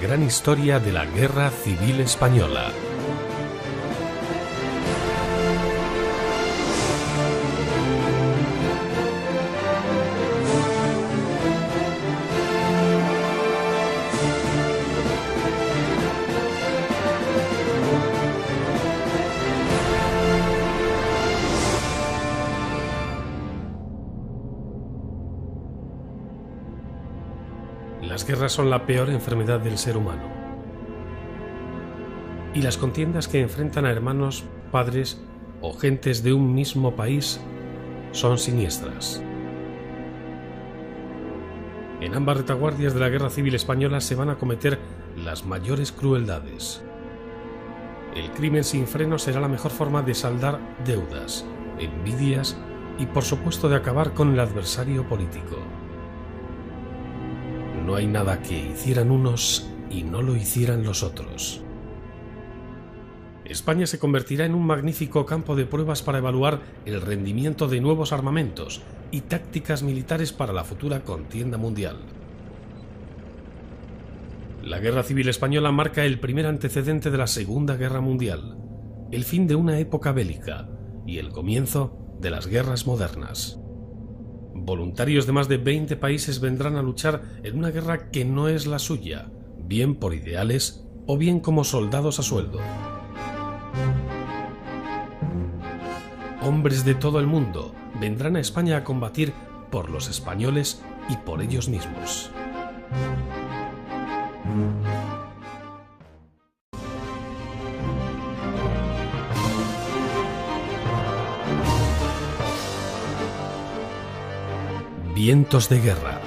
gran historia de la Guerra Civil Española. Las guerras son la peor enfermedad del ser humano. Y las contiendas que enfrentan a hermanos, padres o gentes de un mismo país son siniestras. En ambas retaguardias de la Guerra Civil Española se van a cometer las mayores crueldades. El crimen sin freno será la mejor forma de saldar deudas, envidias y por supuesto de acabar con el adversario político. No hay nada que hicieran unos y no lo hicieran los otros. España se convertirá en un magnífico campo de pruebas para evaluar el rendimiento de nuevos armamentos y tácticas militares para la futura contienda mundial. La Guerra Civil Española marca el primer antecedente de la Segunda Guerra Mundial, el fin de una época bélica y el comienzo de las guerras modernas. Voluntarios de más de 20 países vendrán a luchar en una guerra que no es la suya, bien por ideales o bien como soldados a sueldo. Hombres de todo el mundo vendrán a España a combatir por los españoles y por ellos mismos. Vientos de guerra.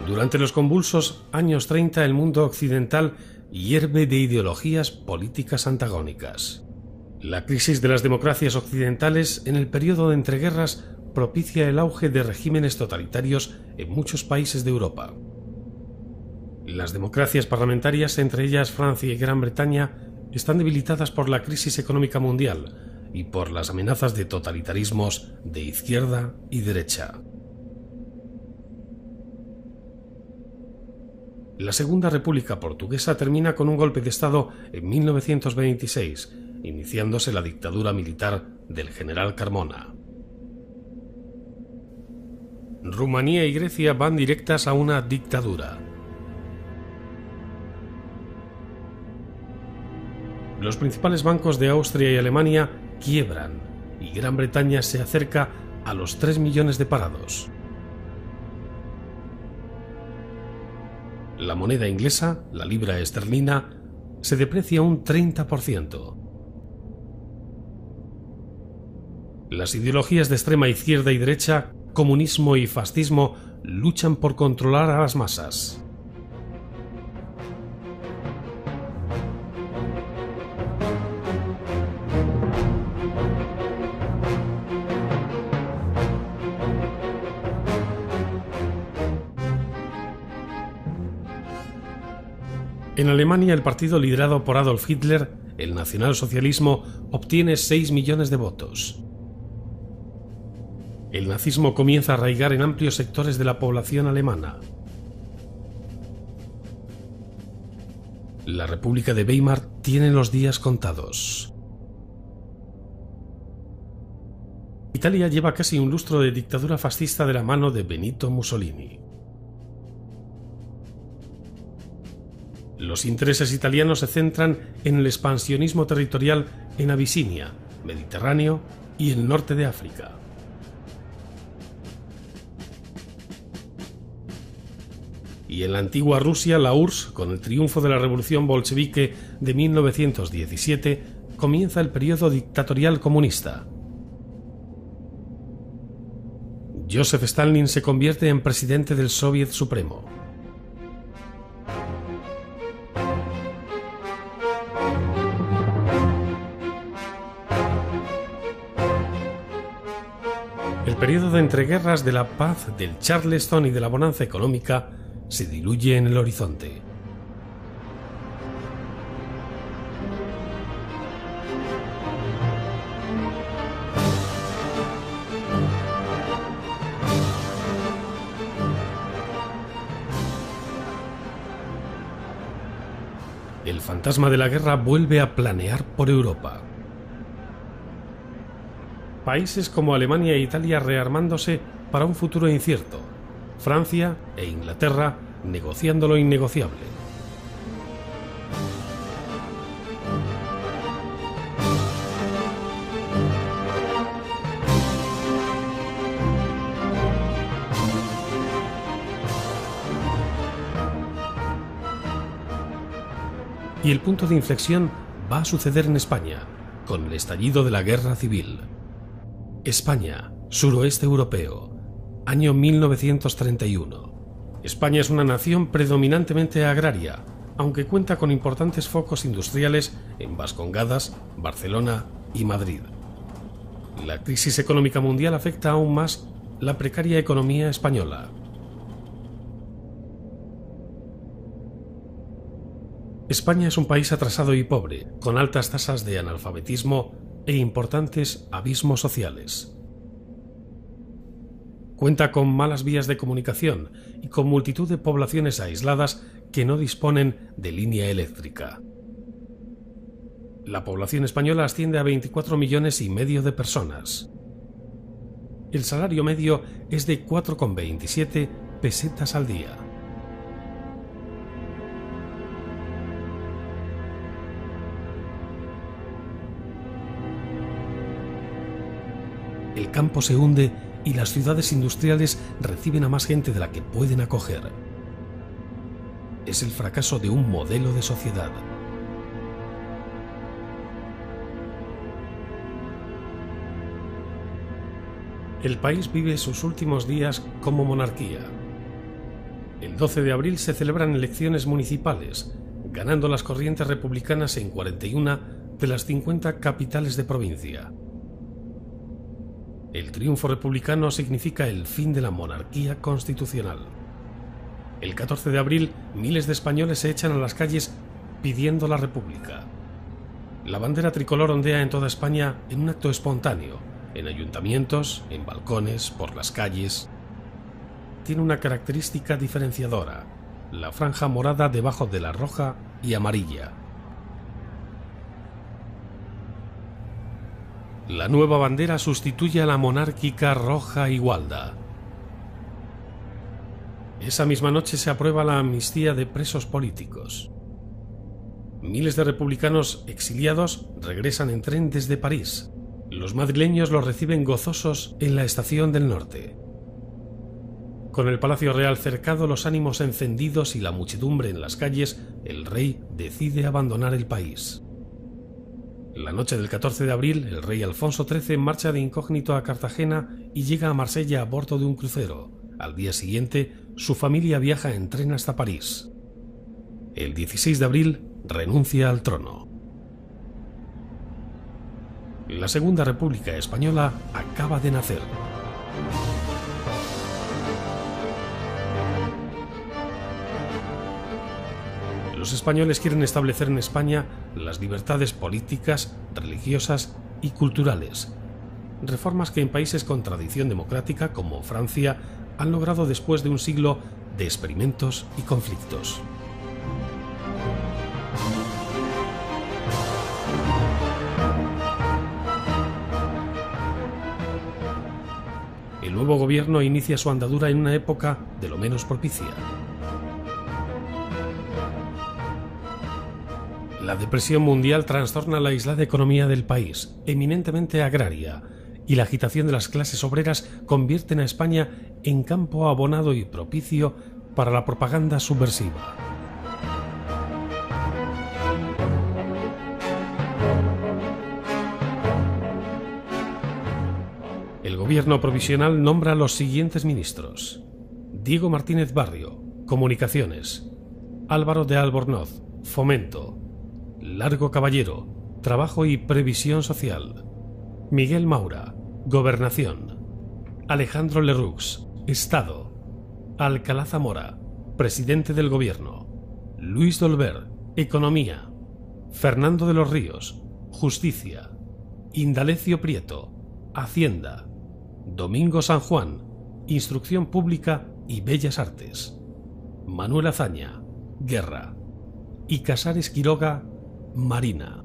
Durante los convulsos años 30, el mundo occidental hierve de ideologías políticas antagónicas. La crisis de las democracias occidentales en el periodo de entreguerras propicia el auge de regímenes totalitarios en muchos países de Europa. Las democracias parlamentarias, entre ellas Francia y Gran Bretaña, están debilitadas por la crisis económica mundial y por las amenazas de totalitarismos de izquierda y derecha. La Segunda República Portuguesa termina con un golpe de Estado en 1926, iniciándose la dictadura militar del general Carmona. Rumanía y Grecia van directas a una dictadura. Los principales bancos de Austria y Alemania quiebran y Gran Bretaña se acerca a los 3 millones de parados. La moneda inglesa, la libra esterlina, se deprecia un 30%. Las ideologías de extrema izquierda y derecha, comunismo y fascismo, luchan por controlar a las masas. En Alemania, el partido liderado por Adolf Hitler, el nacionalsocialismo, obtiene 6 millones de votos. El nazismo comienza a arraigar en amplios sectores de la población alemana. La República de Weimar tiene los días contados. Italia lleva casi un lustro de dictadura fascista de la mano de Benito Mussolini. Los intereses italianos se centran en el expansionismo territorial en Abisinia, Mediterráneo y el norte de África. Y en la antigua Rusia, la URSS, con el triunfo de la revolución bolchevique de 1917, comienza el periodo dictatorial comunista. Joseph Stalin se convierte en presidente del Soviet Supremo. El periodo de entreguerras de la paz, del Charleston y de la bonanza económica se diluye en el horizonte. fantasma de la guerra vuelve a planear por Europa. Países como Alemania e Italia rearmándose para un futuro incierto. Francia e Inglaterra negociando lo innegociable. Y el punto de inflexión va a suceder en España, con el estallido de la Guerra Civil. España, suroeste europeo, año 1931. España es una nación predominantemente agraria, aunque cuenta con importantes focos industriales en Vascongadas, Barcelona y Madrid. La crisis económica mundial afecta aún más la precaria economía española. España es un país atrasado y pobre, con altas tasas de analfabetismo e importantes abismos sociales. Cuenta con malas vías de comunicación y con multitud de poblaciones aisladas que no disponen de línea eléctrica. La población española asciende a 24,5 millones de personas. El salario medio es de 4,27 pesetas al día. El campo se hunde y las ciudades industriales reciben a más gente de la que pueden acoger. Es el fracaso de un modelo de sociedad. El país vive sus últimos días como monarquía. El 12 de abril se celebran elecciones municipales, ganando las corrientes republicanas en 41 de las 50 capitales de provincia. El triunfo republicano significa el fin de la monarquía constitucional. El 14 de abril, miles de españoles se echan a las calles pidiendo la república. La bandera tricolor ondea en toda España en un acto espontáneo, en ayuntamientos, en balcones, por las calles. Tiene una característica diferenciadora: la franja morada debajo de la roja y amarilla. La nueva bandera sustituye a la monárquica roja y gualda. Esa misma noche se aprueba la amnistía de presos políticos. Miles de republicanos exiliados regresan en tren desde París. Los madrileños los reciben gozosos en la Estación del Norte. Con el Palacio Real cercado, los ánimos encendidos y la muchedumbre en las calles, el rey decide abandonar el país. La noche del 14 de abril, el rey Alfonso XIII marcha de incógnito a Cartagena y llega a Marsella a bordo de un crucero. Al día siguiente, su familia viaja en tren hasta París. El 16 de abril, renuncia al trono. La Segunda República Española acaba de nacer. Los españoles quieren establecer en España las libertades políticas, religiosas y culturales, reformas que en países con tradición democrática como Francia han logrado después de un siglo de experimentos y conflictos. El nuevo gobierno inicia su andadura en una época de lo menos propicia. La depresión mundial trastorna la aislada economía del país, eminentemente agraria, y la agitación de las clases obreras convierten a España en campo abonado y propicio para la propaganda subversiva. El gobierno provisional nombra a los siguientes ministros: Diego Martínez Barrio, Comunicaciones; Álvaro de Albornoz, Fomento; Largo Caballero, Trabajo y Previsión Social; Miguel Maura, Gobernación; Alejandro Lerroux, Estado; Alcalá Zamora, Presidente del Gobierno; Luis Dolber, Economía; Fernando de los Ríos, Justicia; Indalecio Prieto, Hacienda; Domingo San Juan, Instrucción Pública y Bellas Artes; Manuel Azaña, Guerra; y Casares Quiroga, Marina.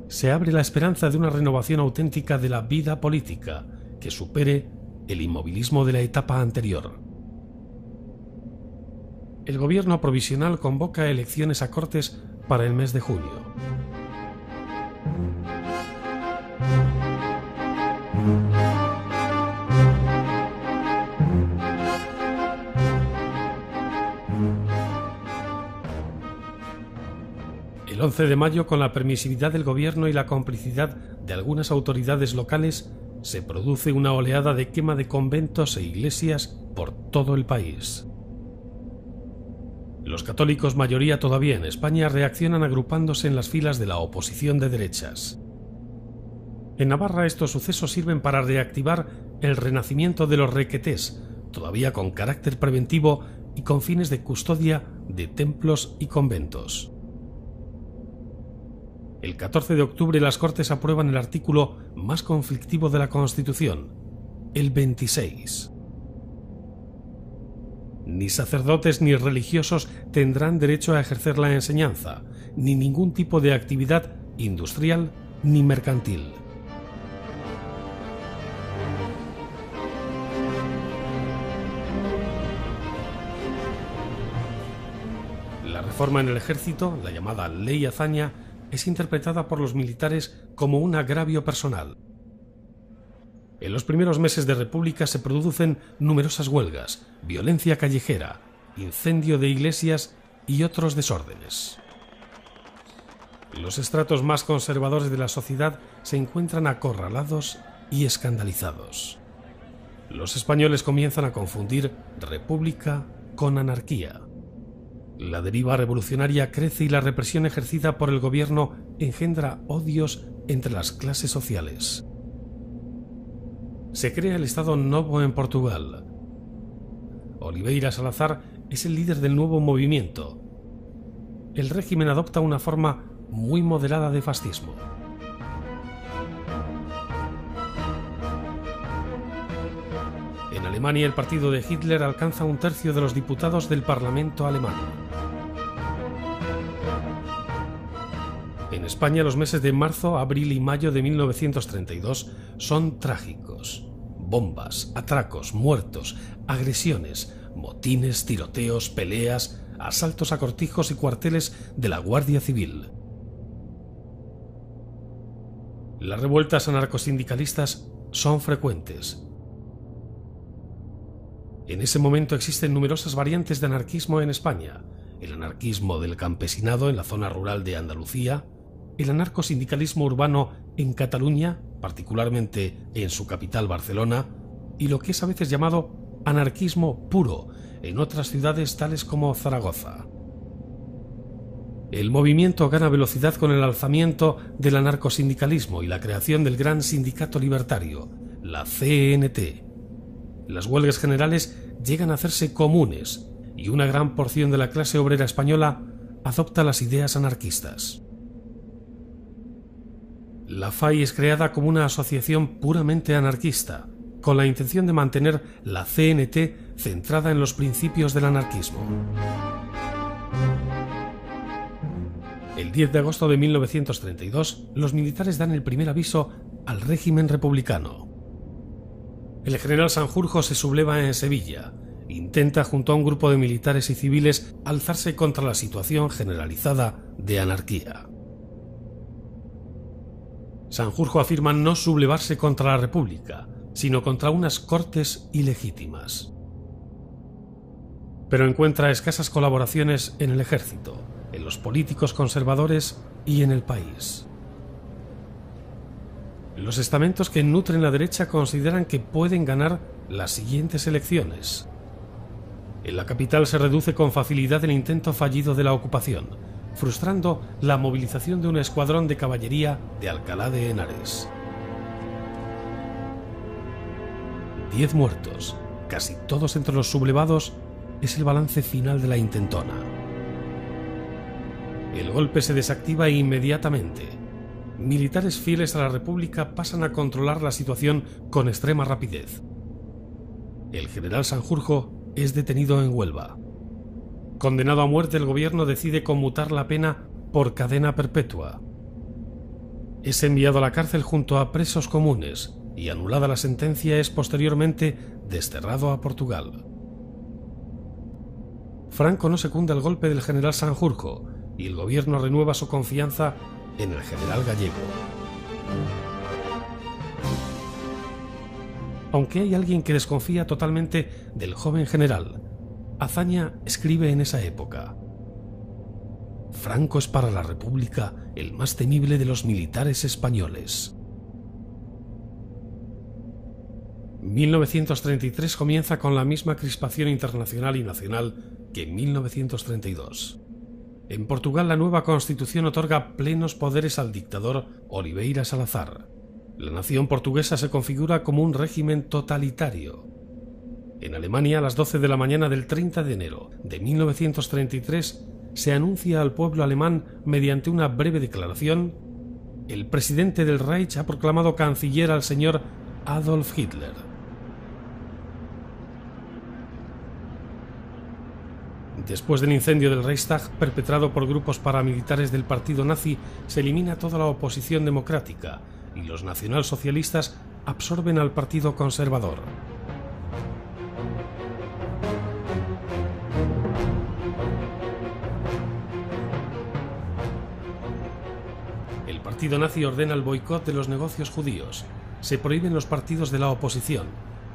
Se abre la esperanza de una renovación auténtica de la vida política que supere el inmovilismo de la etapa anterior. El gobierno provisional convoca elecciones a Cortes para el mes de junio. El 11 de mayo, con la permisividad del gobierno y la complicidad de algunas autoridades locales, se produce una oleada de quema de conventos e iglesias por todo el país. Los católicos, mayoría todavía en España, reaccionan agrupándose en las filas de la oposición de derechas. En Navarra estos sucesos sirven para reactivar el renacimiento de los requetés, todavía con carácter preventivo y con fines de custodia de templos y conventos. El 14 de octubre las Cortes aprueban el artículo más conflictivo de la Constitución, el 26. Ni sacerdotes ni religiosos tendrán derecho a ejercer la enseñanza, ni ningún tipo de actividad industrial ni mercantil. La reforma en el ejército, la llamada Ley Azaña, es interpretada por los militares como un agravio personal. En los primeros meses de República se producen numerosas huelgas, violencia callejera, incendio de iglesias y otros desórdenes. Los estratos más conservadores de la sociedad se encuentran acorralados y escandalizados. Los españoles comienzan a confundir república con anarquía. La deriva revolucionaria crece y la represión ejercida por el gobierno engendra odios entre las clases sociales. Se crea el Estado Novo en Portugal. Oliveira Salazar es el líder del nuevo movimiento. El régimen adopta una forma muy moderada de fascismo. En Alemania, el partido de Hitler alcanza un tercio de los diputados del Parlamento alemán. En España, los meses de marzo, abril y mayo de 1932 son trágicos. Bombas, atracos, muertos, agresiones, motines, tiroteos, peleas, asaltos a cortijos y cuarteles de la Guardia Civil. Las revueltas anarcosindicalistas son frecuentes. En ese momento existen numerosas variantes de anarquismo en España: el anarquismo del campesinado en la zona rural de Andalucía, el anarcosindicalismo urbano en Cataluña, particularmente en su capital Barcelona, y lo que es a veces llamado anarquismo puro en otras ciudades tales como Zaragoza. El movimiento gana velocidad con el alzamiento del anarcosindicalismo y la creación del gran sindicato libertario, la CNT. Las huelgas generales llegan a hacerse comunes y una gran porción de la clase obrera española adopta las ideas anarquistas. La FAI es creada como una asociación puramente anarquista, con la intención de mantener la CNT centrada en los principios del anarquismo. El 10 de agosto de 1932, los militares dan el primer aviso al régimen republicano. El general Sanjurjo se subleva en Sevilla. Intenta, junto a un grupo de militares y civiles, alzarse contra la situación generalizada de anarquía. Sanjurjo afirma no sublevarse contra la República, sino contra unas cortes ilegítimas. Pero encuentra escasas colaboraciones en el ejército, en los políticos conservadores y en el país. Los estamentos que nutren la derecha consideran que pueden ganar las siguientes elecciones. En la capital se reduce con facilidad el intento fallido de la ocupación, frustrando la movilización de un escuadrón de caballería de Alcalá de Henares. 10 muertos, casi todos entre los sublevados, es el balance final de la intentona. El golpe se desactiva inmediatamente. Militares fieles a la República pasan a controlar la situación con extrema rapidez. El general Sanjurjo es detenido en Huelva. Condenado a muerte, el gobierno decide conmutar la pena por cadena perpetua. Es enviado a la cárcel junto a presos comunes y, anulada la sentencia, es posteriormente desterrado a Portugal. Franco no secunda el golpe del general Sanjurjo y el gobierno renueva su confianza en el general Gallego. Aunque hay alguien que desconfía totalmente del joven general, Azaña escribe en esa época: Franco es para la República el más temible de los militares españoles. 1933 comienza con la misma crispación internacional y nacional que en 1932. En Portugal, la nueva constitución otorga plenos poderes al dictador Oliveira Salazar. La nación portuguesa se configura como un régimen totalitario. En Alemania, a las 12 de la mañana del 30 de enero de 1933, se anuncia al pueblo alemán mediante una breve declaración: el presidente del Reich ha proclamado canciller al señor Adolf Hitler. Después del incendio del Reichstag, perpetrado por grupos paramilitares del partido nazi, se elimina toda la oposición democrática y los nacionalsocialistas absorben al partido conservador. El partido nazi ordena el boicot de los negocios judíos, se prohíben los partidos de la oposición,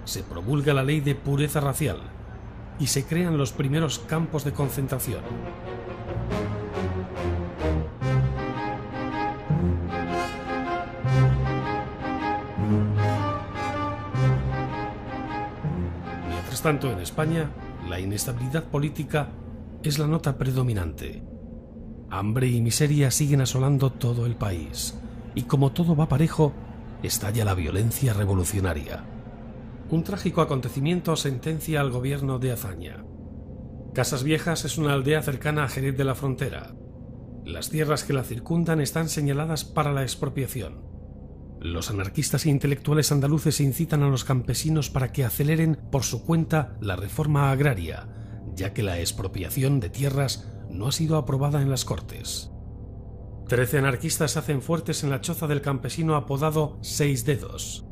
se promulga la ley de pureza racial y se crean los primeros campos de concentración. Mientras tanto, en España, la inestabilidad política es la nota predominante. Hambre y miseria siguen asolando todo el país, y como todo va parejo, estalla la violencia revolucionaria. Un trágico acontecimiento sentencia al gobierno de Azaña. Casas Viejas es una aldea cercana a Jerez de la Frontera. Las tierras que la circundan están señaladas para la expropiación. Los anarquistas e intelectuales andaluces incitan a los campesinos para que aceleren por su cuenta la reforma agraria, ya que la expropiación de tierras no ha sido aprobada en las Cortes. 13 anarquistas se hacen fuertes en la choza del campesino apodado Seis Dedos.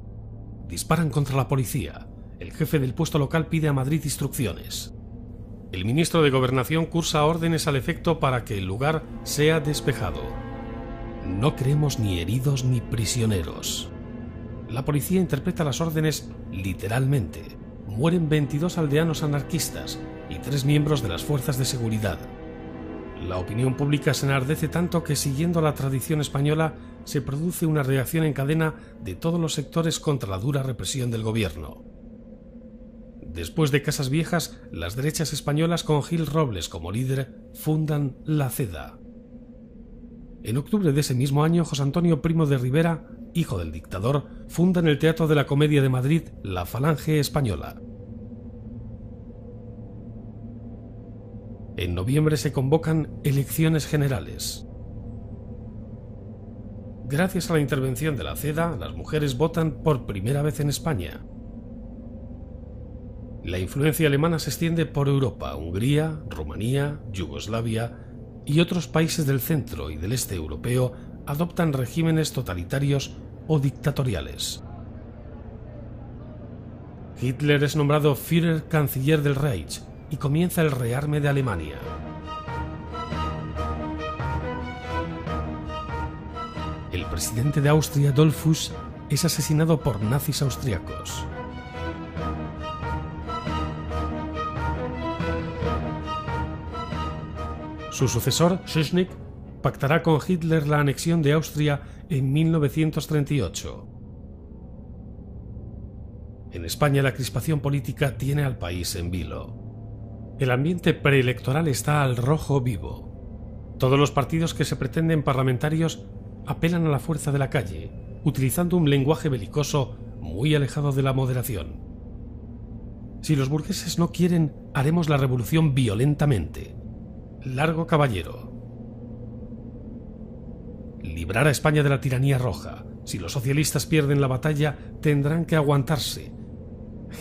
Disparan contra la policía. El jefe del puesto local pide a Madrid instrucciones. El ministro de Gobernación cursa órdenes al efecto para que el lugar sea despejado. No queremos ni heridos ni prisioneros. La policía interpreta las órdenes literalmente. Mueren 22 aldeanos anarquistas y 3 miembros de las fuerzas de seguridad. La opinión pública se enardece tanto que, siguiendo la tradición española, se produce una reacción en cadena de todos los sectores contra la dura represión del gobierno. Después de Casas Viejas, las derechas españolas, con Gil Robles como líder, fundan La Ceda. En octubre de ese mismo año, José Antonio Primo de Rivera, hijo del dictador, funda en el Teatro de la Comedia de Madrid la Falange Española. En noviembre se convocan elecciones generales. Gracias a la intervención de La Ceda, las mujeres votan por primera vez en España. La influencia alemana se extiende por Europa. Hungría, Rumanía, Yugoslavia y otros países del centro y del este europeo adoptan regímenes totalitarios o dictatoriales. Hitler es nombrado Führer canciller del Reich y comienza el rearme de Alemania. El presidente de Austria, Dollfuss, es asesinado por nazis austriacos. Su sucesor, Schuschnigg, pactará con Hitler la anexión de Austria en 1938. En España, la crispación política tiene al país en vilo. El ambiente preelectoral está al rojo vivo. Todos los partidos que se pretenden parlamentarios apelan a la fuerza de la calle, utilizando un lenguaje belicoso muy alejado de la moderación. Si los burgueses no quieren, haremos la revolución violentamente. Largo caballero. Librar a España de la tiranía roja. Si los socialistas pierden la batalla, tendrán que aguantarse.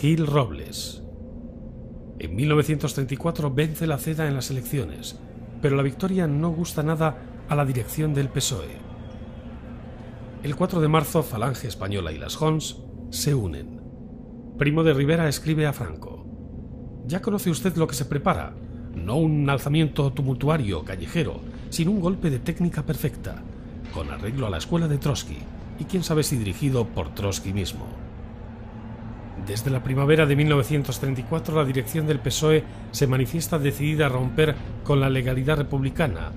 Gil Robles. En 1934 vence la CEDA en las elecciones, pero la victoria no gusta nada a la dirección del PSOE. El 4 de marzo, Falange Española y las Jons se unen. Primo de Rivera escribe a Franco: «Ya conoce usted lo que se prepara, no un alzamiento tumultuario callejero, sino un golpe de técnica perfecta, con arreglo a la escuela de Trotsky, y quién sabe si dirigido por Trotsky mismo». Desde la primavera de 1934, la dirección del PSOE se manifiesta decidida a romper con la legalidad republicana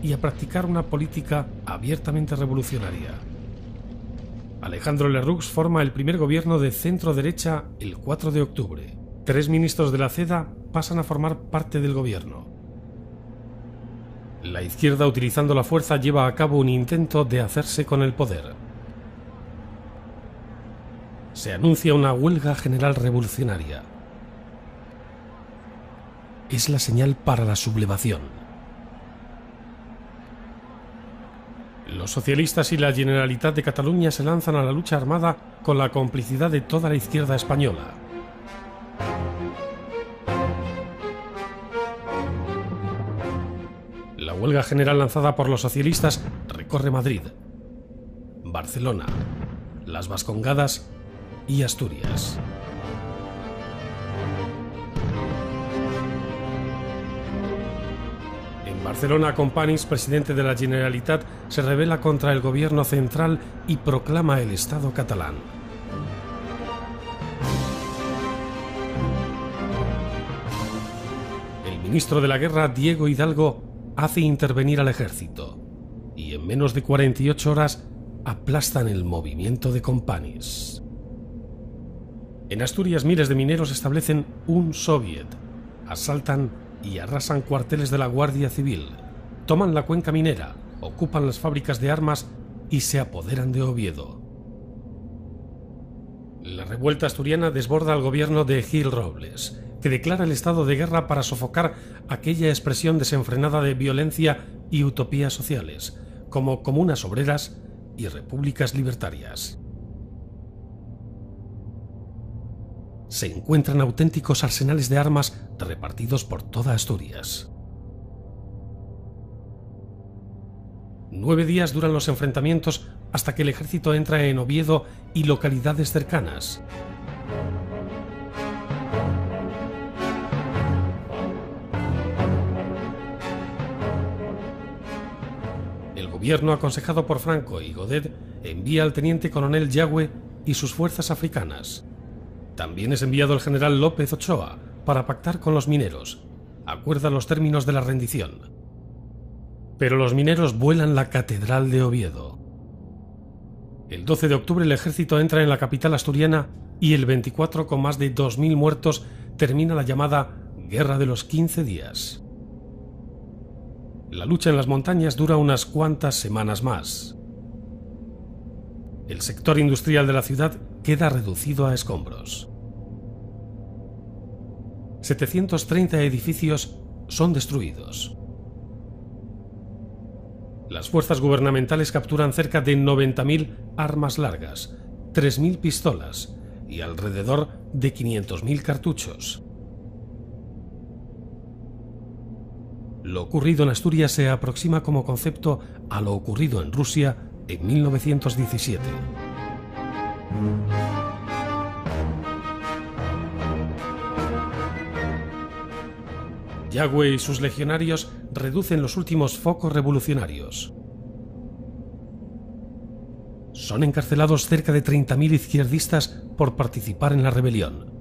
y a practicar una política abiertamente revolucionaria. Alejandro Lerroux forma el primer gobierno de centro-derecha el 4 de octubre. 3 ministros de la CEDA pasan a formar parte del gobierno. La izquierda, utilizando la fuerza, lleva a cabo un intento de hacerse con el poder. Se anuncia una huelga general revolucionaria. Es la señal para la sublevación. Los socialistas y la Generalitat de Cataluña se lanzan a la lucha armada con la complicidad de toda la izquierda española. La huelga general lanzada por los socialistas recorre Madrid, Barcelona, las Vascongadas y Asturias. En Barcelona, Companys, presidente de la Generalitat, se rebela contra el gobierno central y proclama el Estado catalán. El ministro de la Guerra, Diego Hidalgo, hace intervenir al ejército y en menos de 48 horas aplastan el movimiento de Companys. En Asturias, miles de mineros establecen un soviet, asaltan y arrasan cuarteles de la Guardia Civil, toman la cuenca minera, ocupan las fábricas de armas y se apoderan de Oviedo. La revuelta asturiana desborda al gobierno de Gil Robles, que declara el estado de guerra para sofocar aquella expresión desenfrenada de violencia y utopías sociales, como comunas obreras y repúblicas libertarias. Se encuentran auténticos arsenales de armas repartidos por toda Asturias. 9 días duran los enfrentamientos hasta que el ejército entra en Oviedo y localidades cercanas. El gobierno, aconsejado por Franco y Godet, envía al teniente coronel Yagüe y sus fuerzas africanas. También es enviado el general López Ochoa para pactar con los mineros. Acuerda los términos de la rendición. Pero los mineros vuelan la catedral de Oviedo. El 12 de octubre el ejército entra en la capital asturiana y el 24, con más de 2000 muertos, termina la llamada Guerra de los 15 días. La lucha en las montañas dura unas cuantas semanas más. El sector industrial de la ciudad queda reducido a escombros. 730 edificios son destruidos. Las fuerzas gubernamentales capturan cerca de 90.000 armas largas, 3.000 pistolas y alrededor de 500.000 cartuchos. Lo ocurrido en Asturias se aproxima como concepto a lo ocurrido en Rusia en 1917. Yagüe y sus legionarios reducen los últimos focos revolucionarios. Son encarcelados cerca de 30.000 izquierdistas por participar en la rebelión.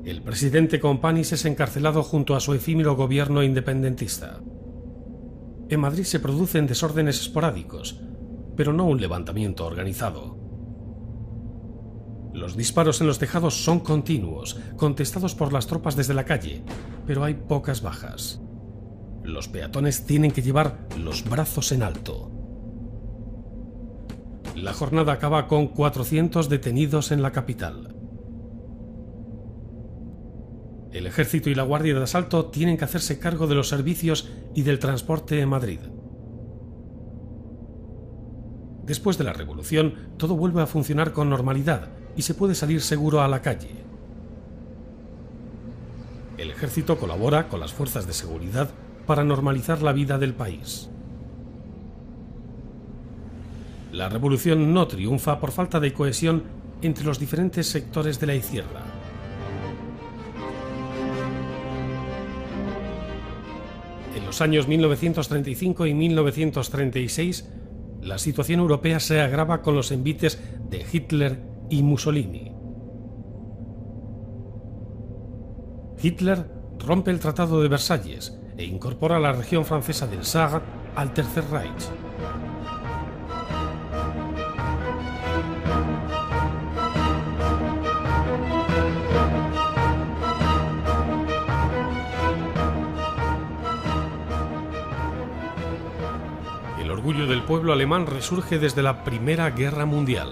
El presidente Companys es encarcelado junto a su efímero gobierno independentista. En Madrid se producen desórdenes esporádicos, pero no un levantamiento organizado. Los disparos en los tejados son continuos, contestados por las tropas desde la calle, pero hay pocas bajas. Los peatones tienen que llevar los brazos en alto. La jornada acaba con 400 detenidos en la capital. El ejército y la guardia de asalto tienen que hacerse cargo de los servicios y del transporte en Madrid. Después de la revolución, todo vuelve a funcionar con normalidad y se puede salir seguro a la calle. El ejército colabora con las fuerzas de seguridad para normalizar la vida del país. La revolución no triunfa por falta de cohesión entre los diferentes sectores de la izquierda. En los años 1935 y 1936, la situación europea se agrava con los envites de Hitler y Mussolini. Hitler rompe el Tratado de Versalles e incorpora la región francesa del Sahara al Tercer Reich. El orgullo del pueblo alemán resurge desde la Primera Guerra Mundial.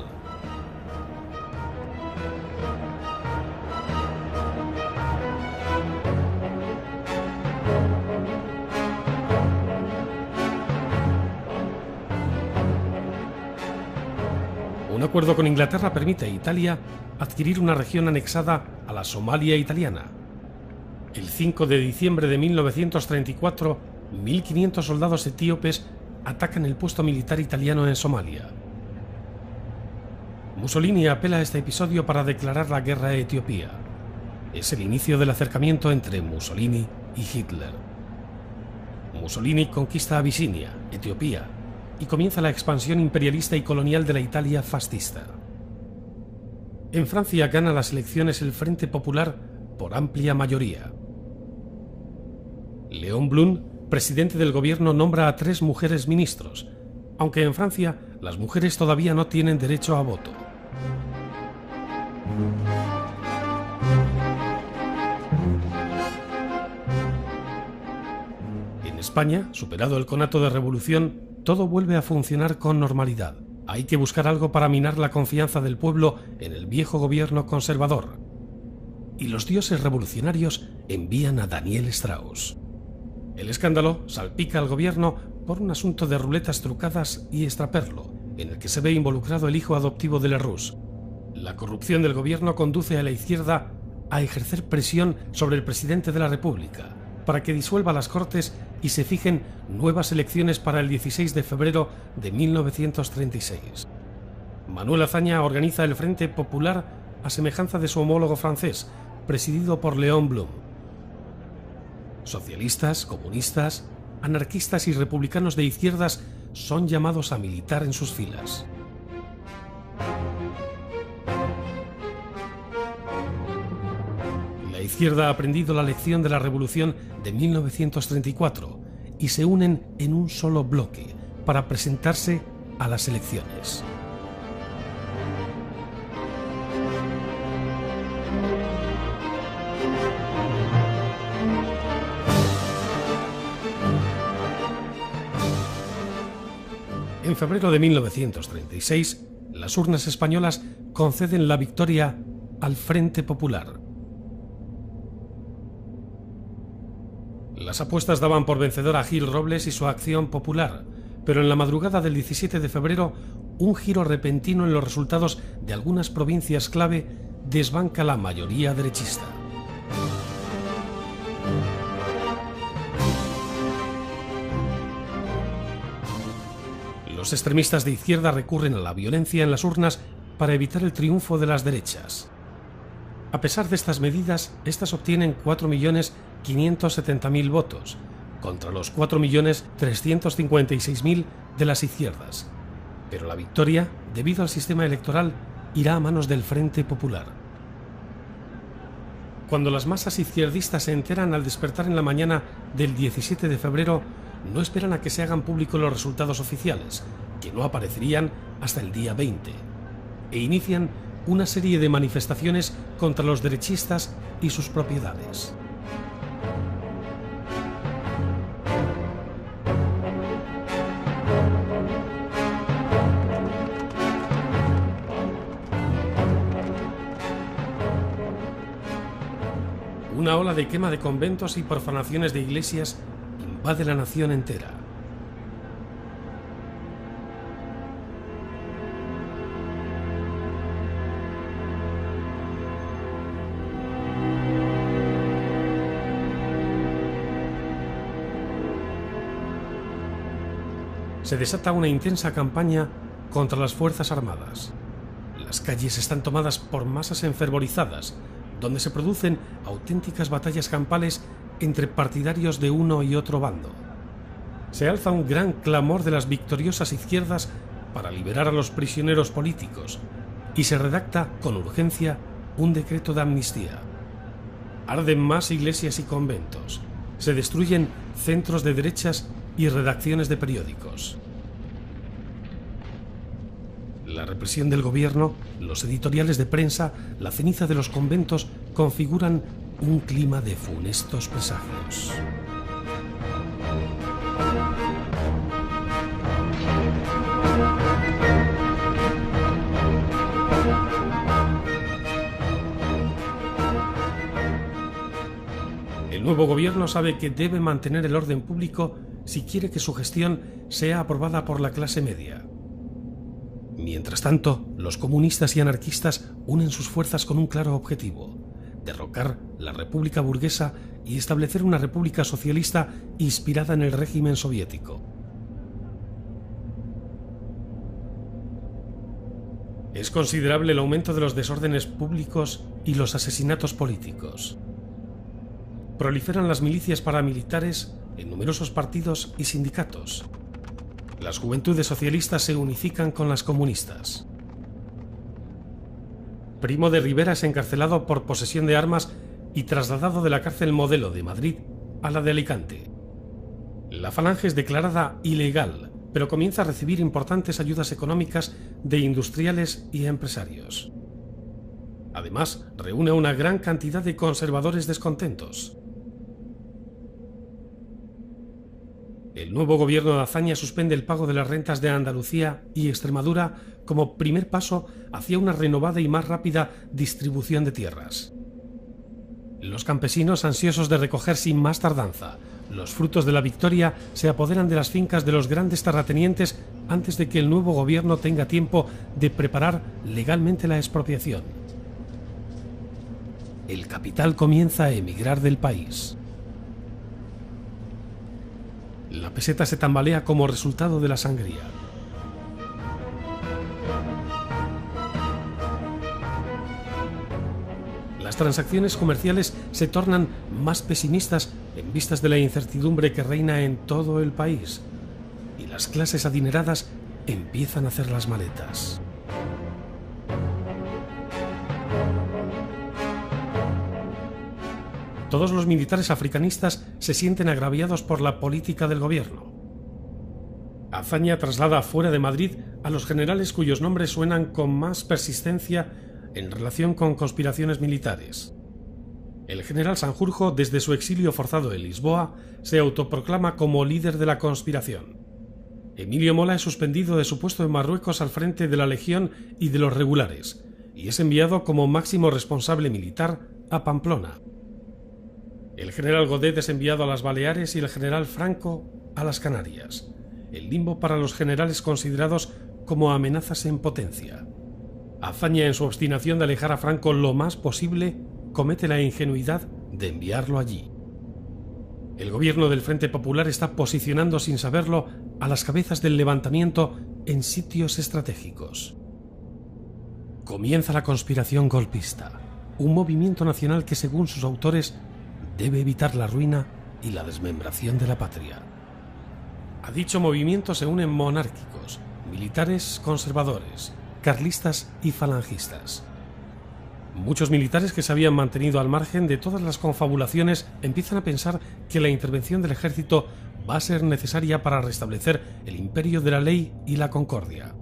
Un acuerdo con Inglaterra permite a Italia adquirir una región anexada a la Somalia italiana. El 5 de diciembre de 1934, 1.500 soldados etíopes atacan el puesto militar italiano en Somalia. Mussolini apela a este episodio para declarar la guerra a Etiopía. Es el inicio del acercamiento entre Mussolini y Hitler. Mussolini conquista Abisinia, Etiopía, y comienza la expansión imperialista y colonial de la Italia fascista. En Francia gana las elecciones el Frente Popular por amplia mayoría. Léon Blum, presidente del gobierno, nombra a 3 mujeres ministros, aunque en Francia las mujeres todavía no tienen derecho a voto. En España, superado el conato de revolución, todo vuelve a funcionar con normalidad. Hay que buscar algo para minar la confianza del pueblo en el viejo gobierno conservador. Y los dioses revolucionarios envían a Daniel Strauss. El escándalo salpica al gobierno por un asunto de ruletas trucadas y extraperlo, en el que se ve involucrado el hijo adoptivo de Lerroux. La corrupción del gobierno conduce a la izquierda a ejercer presión sobre el presidente de la República para que disuelva las Cortes y se fijen nuevas elecciones para el 16 de febrero de 1936. Manuel Azaña organiza el Frente Popular a semejanza de su homólogo francés, presidido por Léon Blum. Socialistas, comunistas, anarquistas y republicanos de izquierdas son llamados a militar en sus filas. La izquierda ha aprendido la lección de la revolución de 1934 y se unen en un solo bloque para presentarse a las elecciones. En febrero de 1936, las urnas españolas conceden la victoria al Frente Popular. Las apuestas daban por vencedor a Gil Robles y su Acción Popular, pero en la madrugada del 17 de febrero, un giro repentino en los resultados de algunas provincias clave desbanca la mayoría derechista. Los extremistas de izquierda recurren a la violencia en las urnas para evitar el triunfo de las derechas. A pesar de estas medidas, estas obtienen 4.570.000 votos, contra los 4.356.000 de las izquierdas. Pero la victoria, debido al sistema electoral, irá a manos del Frente Popular. Cuando las masas izquierdistas se enteran al despertar en la mañana del 17 de febrero, no esperan a que se hagan públicos los resultados oficiales, que no aparecerían hasta el día 20, e inician una serie de manifestaciones contra los derechistas y sus propiedades. Una ola de quema de conventos y profanaciones de iglesias invade la nación entera. se desata una intensa campaña contra las Fuerzas Armadas. Las calles están tomadas por masas enfervorizadas, donde se producen auténticas batallas campales entre partidarios de uno y otro bando. Se alza un gran clamor de las victoriosas izquierdas para liberar a los prisioneros políticos y se redacta con urgencia un decreto de amnistía. Arden más iglesias y conventos, se destruyen centros de derechas y redacciones de periódicos. La represión del gobierno, los editoriales de prensa, la ceniza de los conventos configuran un clima de funestos presagios. El nuevo gobierno sabe que debe mantener el orden público si quiere que su gestión sea aprobada por la clase media. Mientras tanto, los comunistas y anarquistas unen sus fuerzas con un claro objetivo: derrocar la república burguesa y establecer una república socialista inspirada en el régimen soviético. Es considerable el aumento de los desórdenes públicos y los asesinatos políticos. Proliferan las milicias paramilitares en numerosos partidos y sindicatos. Las juventudes socialistas se unifican con las comunistas. Primo de Rivera es encarcelado por posesión de armas y trasladado de la cárcel Modelo de Madrid a la de Alicante. La Falange es declarada ilegal, pero comienza a recibir importantes ayudas económicas de industriales y empresarios. Además, reúne a una gran cantidad de conservadores descontentos. El nuevo gobierno de Azaña suspende el pago de las rentas de Andalucía y Extremadura como primer paso hacia una renovada y más rápida distribución de tierras. Los campesinos, ansiosos de recoger sin más tardanza los frutos de la victoria, se apoderan de las fincas de los grandes terratenientes antes de que el nuevo gobierno tenga tiempo de preparar legalmente la expropiación. El capital comienza a emigrar del país. La peseta se tambalea como resultado de la sangría. Las transacciones comerciales se tornan más pesimistas en vistas de la incertidumbre que reina en todo el país, y las clases adineradas empiezan a hacer las maletas. Todos los militares africanistas se sienten agraviados por la política del gobierno. Azaña traslada fuera de Madrid a los generales cuyos nombres suenan con más persistencia en relación con conspiraciones militares. El general Sanjurjo, desde su exilio forzado en Lisboa, se autoproclama como líder de la conspiración. Emilio Mola es suspendido de su puesto en Marruecos al frente de la Legión y de los regulares, y es enviado como máximo responsable militar a Pamplona. El general Godet es enviado a las Baleares y el general Franco a las Canarias, el limbo para los generales considerados como amenazas en potencia. Azaña, en su obstinación de alejar a Franco lo más posible, comete la ingenuidad de enviarlo allí. El gobierno del Frente Popular está posicionando sin saberlo a las cabezas del levantamiento en sitios estratégicos. Comienza la conspiración golpista, un movimiento nacional que, según sus autores, debe evitar la ruina y la desmembración de la patria. A dicho movimiento se unen monárquicos, militares conservadores, carlistas y falangistas. Muchos militares que se habían mantenido al margen de todas las confabulaciones empiezan a pensar que la intervención del ejército va a ser necesaria para restablecer el imperio de la ley y la concordia.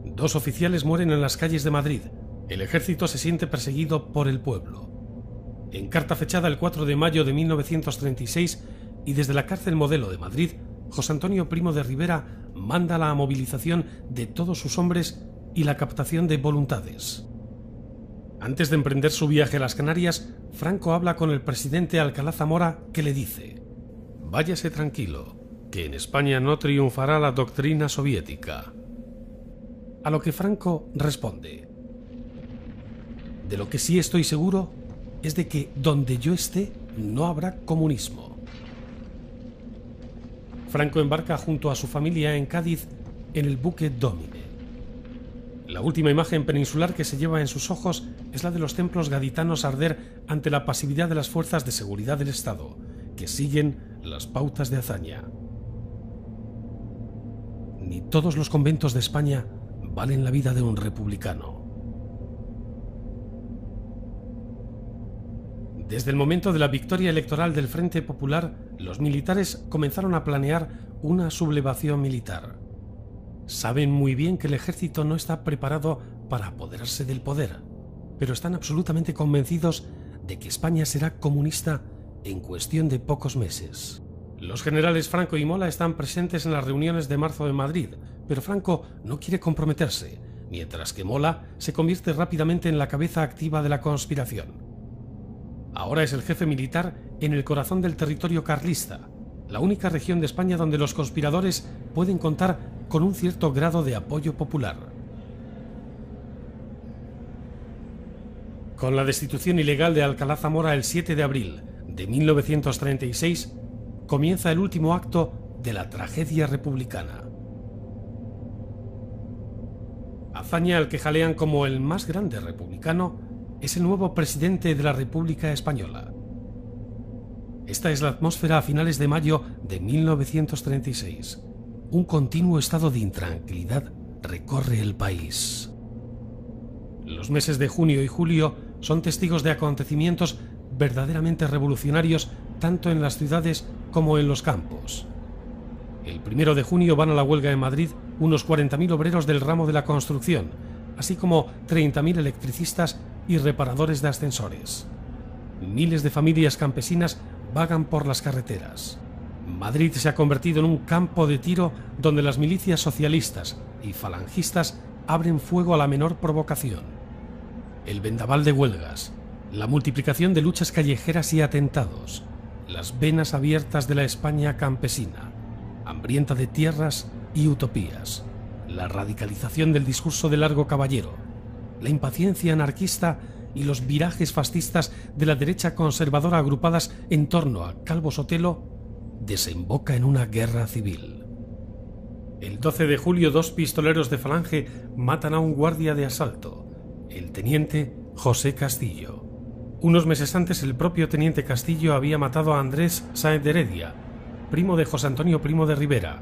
2 oficiales mueren en las calles de Madrid. El ejército se siente perseguido por el pueblo. En carta fechada el 4 de mayo de 1936 y desde la cárcel Modelo de Madrid, José Antonio Primo de Rivera manda la movilización de todos sus hombres y la captación de voluntades. Antes de emprender su viaje a las Canarias, Franco habla con el presidente Alcalá Zamora, que le dice: «Váyase tranquilo, que en España no triunfará la doctrina soviética». A lo que Franco responde: «De lo que sí estoy seguro es de que donde yo esté no habrá comunismo». Franco embarca junto a su familia en Cádiz en el buque Dómine. La última imagen peninsular que se lleva en sus ojos es la de los templos gaditanos arder ante la pasividad de las fuerzas de seguridad del Estado, que siguen las pautas de hazaña. Ni todos los conventos de España valen la vida de un republicano. Desde el momento de la victoria electoral del Frente Popular, los militares comenzaron a planear una sublevación militar. Saben muy bien que el ejército no está preparado para apoderarse del poder, pero están absolutamente convencidos de que España será comunista en cuestión de pocos meses. Los generales Franco y Mola están presentes en las reuniones de marzo de Madrid, pero Franco no quiere comprometerse, mientras que Mola se convierte rápidamente en la cabeza activa de la conspiración. Ahora es el jefe militar en el corazón del territorio carlista, la única región de España donde los conspiradores pueden contar con un cierto grado de apoyo popular. Con la destitución ilegal de Alcalá Zamora el 7 de abril de 1936, comienza el último acto de la tragedia republicana. Hazaña al que jalean como el más grande republicano es el nuevo presidente de la República Española. Esta es la atmósfera a finales de mayo de 1936. Un continuo estado de intranquilidad recorre el país. Los meses de junio y julio son testigos de acontecimientos verdaderamente revolucionarios tanto en las ciudades como en los campos. El 1 de junio van a la huelga en Madrid unos 40.000 obreros del ramo de la construcción, así como 30.000 electricistas y reparadores de ascensores. Miles de familias campesinas vagan por las carreteras. Madrid se ha convertido en un campo de tiro donde las milicias socialistas y falangistas abren fuego a la menor provocación. El vendaval de huelgas, la multiplicación de luchas callejeras y atentados, las venas abiertas de la España campesina, hambrienta de tierras y utopías, la radicalización del discurso de Largo Caballero, la impaciencia anarquista y los virajes fascistas de la derecha conservadora agrupadas en torno a Calvo Sotelo, desemboca en una guerra civil. El 12 de julio, 2 pistoleros de Falange matan a un guardia de asalto, el teniente José Castillo. Unos meses antes, el propio teniente Castillo había matado a Andrés Sáenz de Heredia, primo de José Antonio Primo de Rivera.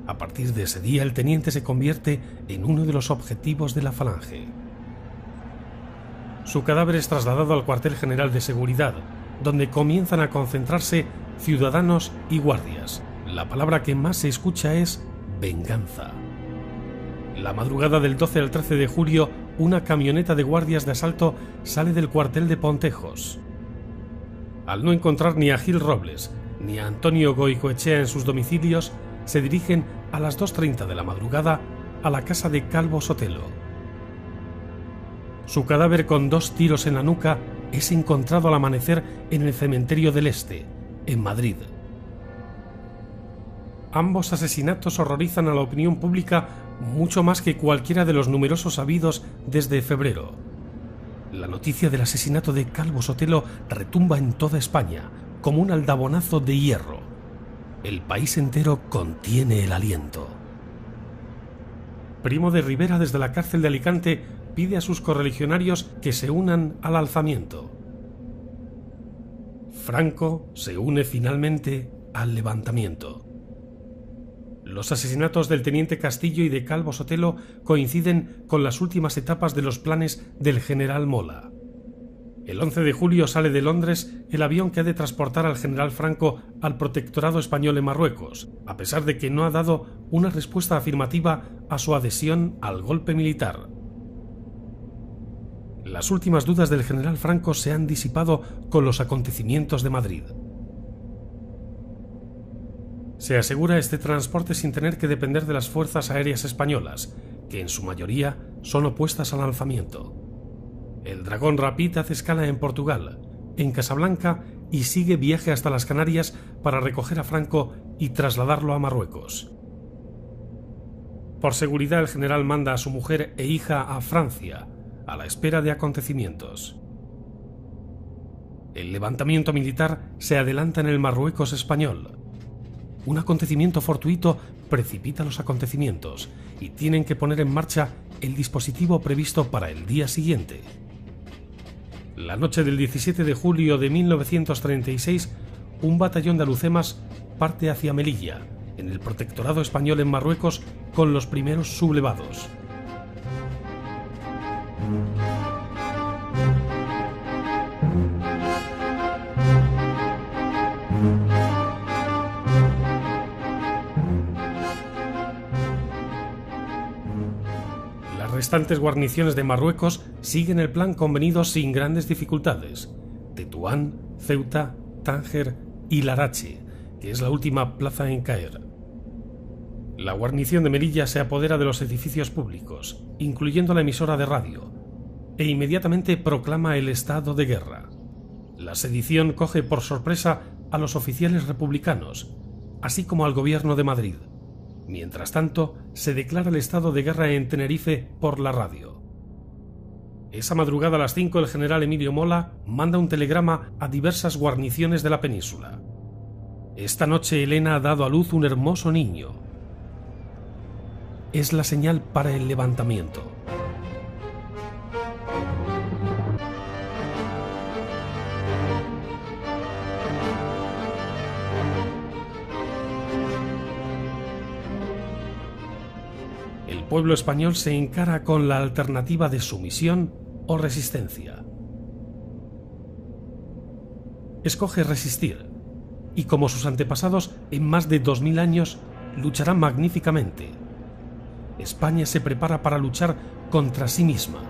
A partir de ese día, el teniente se convierte en uno de los objetivos de la Falange. Su cadáver es trasladado al cuartel general de seguridad, donde comienzan a concentrarse ciudadanos y guardias. La palabra que más se escucha es venganza. La madrugada del 12 al 13 de julio, una camioneta de guardias de asalto sale del cuartel de Pontejos. Al no encontrar ni a Gil Robles ni a Antonio Goicoechea en sus domicilios, se dirigen a las 2:30 de la madrugada a la casa de Calvo Sotelo. Su cadáver con 2 tiros en la nuca es encontrado al amanecer en el cementerio del Este, en Madrid. Ambos asesinatos horrorizan a la opinión pública mucho más que cualquiera de los numerosos habidos desde febrero. La noticia del asesinato de Calvo Sotelo retumba en toda España como un aldabonazo de hierro. El país entero contiene el aliento. Primo de Rivera, desde la cárcel de Alicante, pide a sus correligionarios que se unan al alzamiento. Franco se une finalmente al levantamiento. Los asesinatos del teniente Castillo y de Calvo Sotelo coinciden con las últimas etapas de los planes del general Mola. El 11 de julio sale de Londres el avión que ha de transportar al general Franco al protectorado español en Marruecos, a pesar de que no ha dado una respuesta afirmativa a su adhesión al golpe militar. Las últimas dudas del general Franco se han disipado con los acontecimientos de Madrid. Se asegura este transporte sin tener que depender de las fuerzas aéreas españolas, que en su mayoría son opuestas al alzamiento. El Dragón Rapid hace escala en Portugal, en Casablanca, y sigue viaje hasta las Canarias para recoger a Franco y trasladarlo a Marruecos. Por seguridad, el general manda a su mujer e hija a Francia, a la espera de acontecimientos. El levantamiento militar se adelanta en el Marruecos español. Un acontecimiento fortuito precipita los acontecimientos y tienen que poner en marcha el dispositivo previsto para el día siguiente. La noche del 17 de julio de 1936, un batallón de alucemas parte hacia Melilla, en el protectorado español en Marruecos, con los primeros sublevados. Las restantes guarniciones de Marruecos siguen el plan convenido sin grandes dificultades. Tetuán, Ceuta, Tánger y Larache, que es la última plaza en caer. La guarnición de Melilla se apodera de los edificios públicos, incluyendo la emisora de radio, e inmediatamente proclama el estado de guerra. La sedición coge por sorpresa a los oficiales republicanos, así como al gobierno de Madrid. Mientras tanto, se declara el estado de guerra en Tenerife por la radio. Esa madrugada a las 5 el general Emilio Mola manda un telegrama a diversas guarniciones de la península. Esta noche Elena ha dado a luz un hermoso niño. Es la señal para el levantamiento. El pueblo español se encara con la alternativa de sumisión o resistencia. Escoge resistir, y como sus antepasados en más de 2000 años, luchará magníficamente. España se prepara para luchar contra sí misma.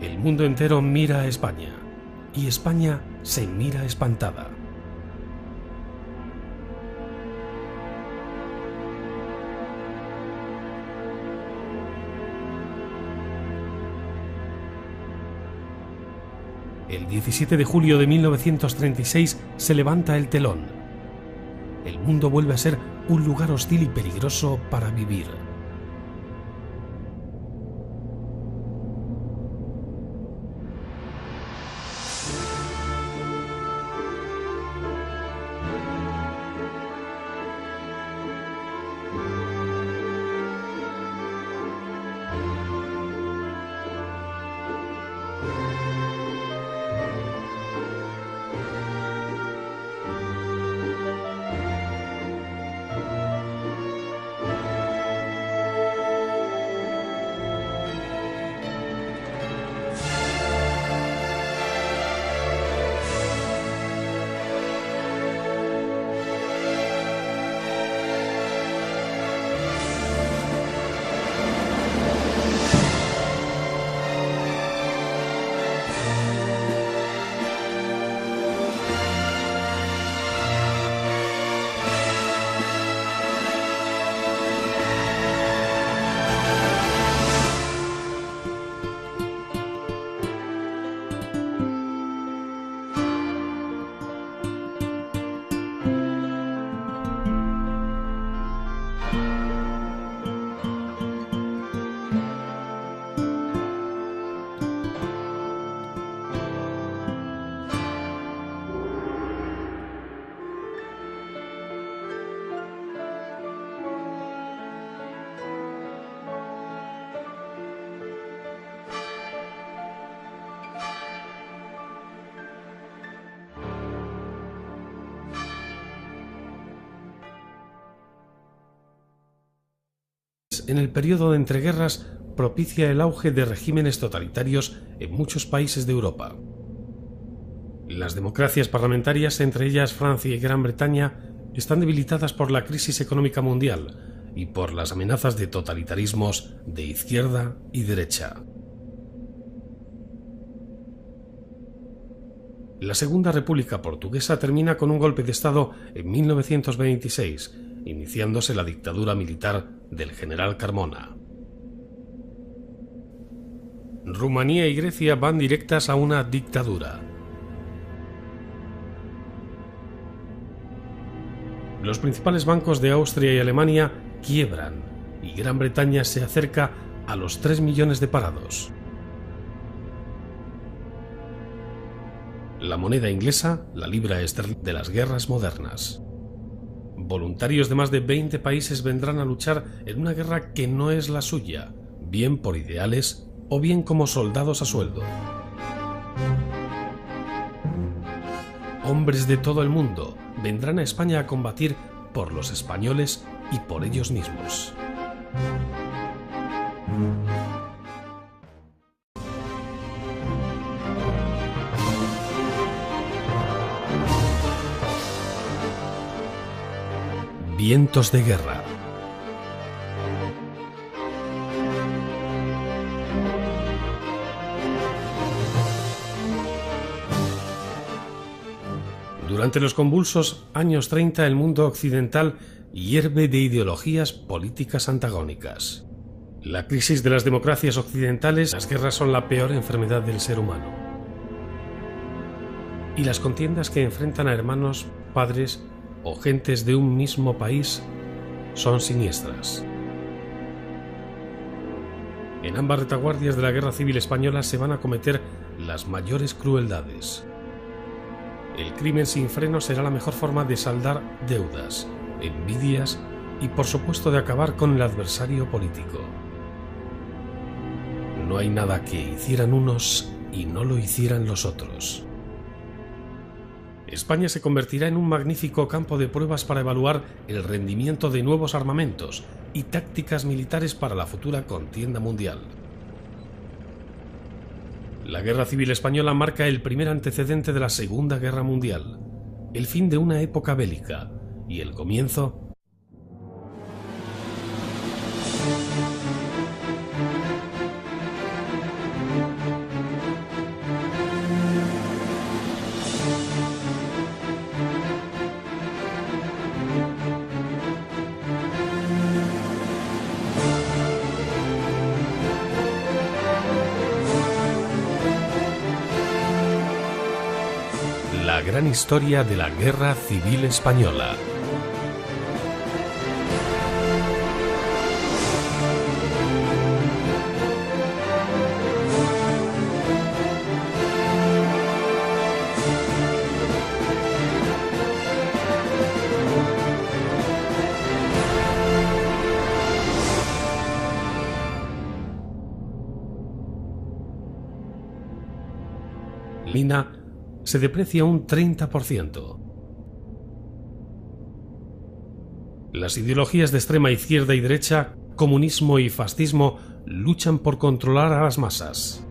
El mundo entero mira a España, y España se mira espantada. El 17 de julio de 1936 se levanta el telón. El mundo vuelve a ser un lugar hostil y peligroso para vivir. En el periodo de entreguerras propicia el auge de regímenes totalitarios en muchos países de Europa. Las democracias parlamentarias, entre ellas Francia y Gran Bretaña, están debilitadas por la crisis económica mundial y por las amenazas de totalitarismos de izquierda y derecha. La Segunda República Portuguesa termina con un golpe de Estado en 1926, iniciándose la dictadura militar del general Carmona. Rumanía y Grecia van directas a una dictadura. Los principales bancos de Austria y Alemania quiebran y Gran Bretaña se acerca a los 3 millones de parados. La moneda inglesa, la libra esterlina de las guerras modernas. Voluntarios de más de 20 países vendrán a luchar en una guerra que no es la suya, bien por ideales o bien como soldados a sueldo. Hombres de todo el mundo vendrán a España a combatir por los españoles y por ellos mismos. Vientos de guerra. Durante los convulsos años 30, el mundo occidental hierve de ideologías políticas antagónicas. La crisis de las democracias occidentales, las guerras son la peor enfermedad del ser humano. Y las contiendas que enfrentan a hermanos, padres o gentes de un mismo país son siniestras. En ambas retaguardias de la Guerra Civil Española se van a cometer las mayores crueldades. El crimen sin freno será la mejor forma de saldar deudas, envidias y por supuesto de acabar con el adversario político. No hay nada que hicieran unos y no lo hicieran los otros. España se convertirá en un magnífico campo de pruebas para evaluar el rendimiento de nuevos armamentos y tácticas militares para la futura contienda mundial. La Guerra Civil Española marca el primer antecedente de la Segunda Guerra Mundial, el fin de una época bélica y el comienzo la gran historia de la Guerra Civil Española. Lina se deprecia un 30%. Las ideologías de extrema izquierda y derecha, comunismo y fascismo, luchan por controlar a las masas.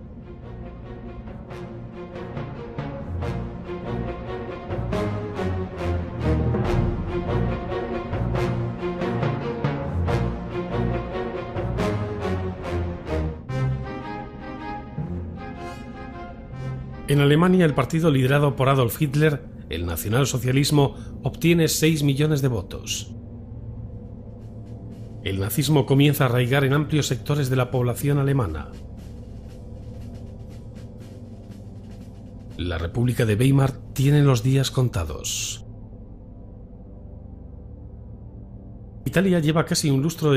En Alemania, el partido liderado por Adolf Hitler, el nacionalsocialismo, obtiene 6 millones de votos. El nazismo comienza a arraigar en amplios sectores de la población alemana. La República de Weimar tiene los días contados. Italia lleva casi un lustro de